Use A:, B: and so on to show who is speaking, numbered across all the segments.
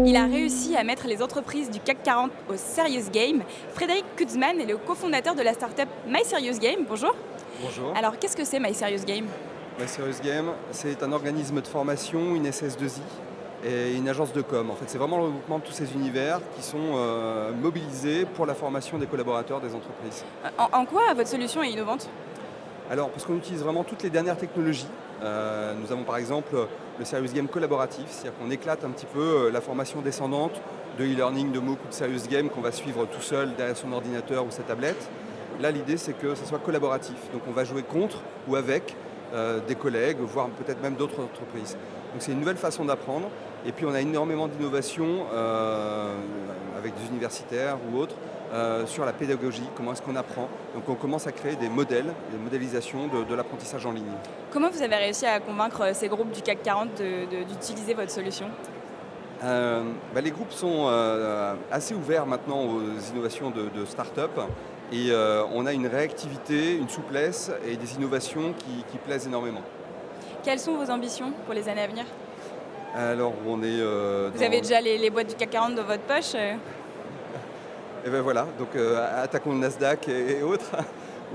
A: Il a réussi à mettre les entreprises du CAC 40 au Serious Game. Frédéric Kutzmann est le cofondateur de la startup My Serious Game. Bonjour.
B: Bonjour.
A: Alors, qu'est-ce que c'est My Serious Game?
B: My Serious Game, c'est un organisme de formation, une SS2I et une agence de com. En fait, c'est vraiment le regroupement de tous ces univers qui sont mobilisés pour la formation des collaborateurs des entreprises.
A: En quoi votre solution est innovante?
B: Alors, parce qu'on utilise vraiment toutes les dernières technologies. Nous avons par exemple le Serious Game collaboratif, c'est-à-dire qu'on éclate un petit peu la formation descendante de e-learning, de MOOC ou de Serious Game qu'on va suivre tout seul derrière son ordinateur ou sa tablette. Là, l'idée, c'est que ce soit collaboratif. Donc, on va jouer contre ou avec des collègues, voire peut-être même d'autres entreprises. Donc, c'est une nouvelle façon d'apprendre. Et puis, on a énormément d'innovations avec des universitaires ou autres sur la pédagogie, comment est-ce qu'on apprend. Donc, on commence à créer des modèles, des modélisations de l'apprentissage en ligne.
A: Comment vous avez réussi à convaincre ces groupes du CAC 40 d'utiliser votre solution?
B: Les groupes sont assez ouverts maintenant aux innovations de start-up et on a une réactivité, une souplesse et des innovations qui plaisent énormément.
A: Quelles sont vos ambitions pour les années à venir?
B: Alors on est...
A: Vous avez déjà les boîtes du CAC 40 dans votre poche?
B: Et ben voilà, donc attaquons le Nasdaq et autres.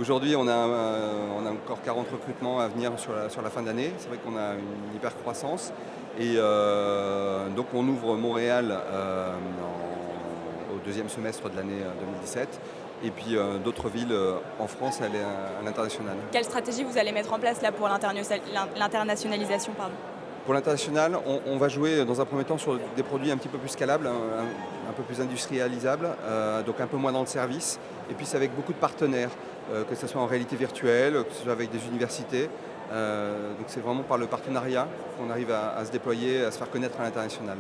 B: Aujourd'hui, on a encore 40 recrutements à venir sur la fin d'année. C'est vrai qu'on a une hyper croissance. Et donc on ouvre Montréal au deuxième semestre de l'année 2017. Et puis d'autres villes en France et à l'international.
A: Quelle stratégie vous allez mettre en place là pour l'internationalisation, pardon?
B: Pour l'international, on va jouer dans un premier temps sur des produits un petit peu plus scalables, un peu plus industrialisables, donc un peu moins dans le service. Et puis c'est avec beaucoup de partenaires, que ce soit en réalité virtuelle, que ce soit avec des universités. Donc c'est vraiment par le partenariat qu'on arrive à se déployer, à se faire connaître à l'international.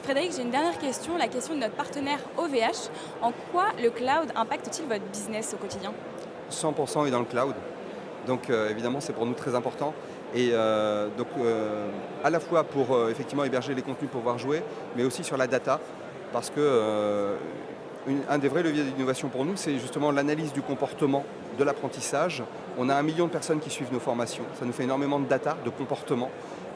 A: Frédéric, j'ai une dernière question, la question de notre partenaire OVH. En quoi le cloud impacte-t-il votre business au quotidien?
B: 100% est dans le cloud. Donc évidemment, c'est pour nous très important. Et donc à la fois pour effectivement héberger les contenus pour pouvoir jouer, mais aussi sur la data, parce que un des vrais leviers d'innovation pour nous, c'est justement l'analyse du comportement de l'apprentissage. On a 1 million de personnes qui suivent nos formations. Ça nous fait énormément de data, de comportement,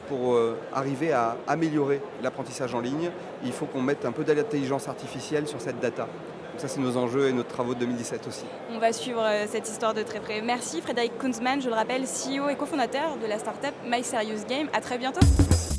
B: pour arriver à améliorer l'apprentissage en ligne. Il faut qu'on mette un peu d'intelligence artificielle sur cette data. Donc ça, c'est nos enjeux et nos travaux de 2017 aussi.
A: On va suivre cette histoire de très près. Merci Frédéric Kutzmann, je le rappelle, CEO et cofondateur de la startup My Serious Game. À très bientôt.
B: Merci.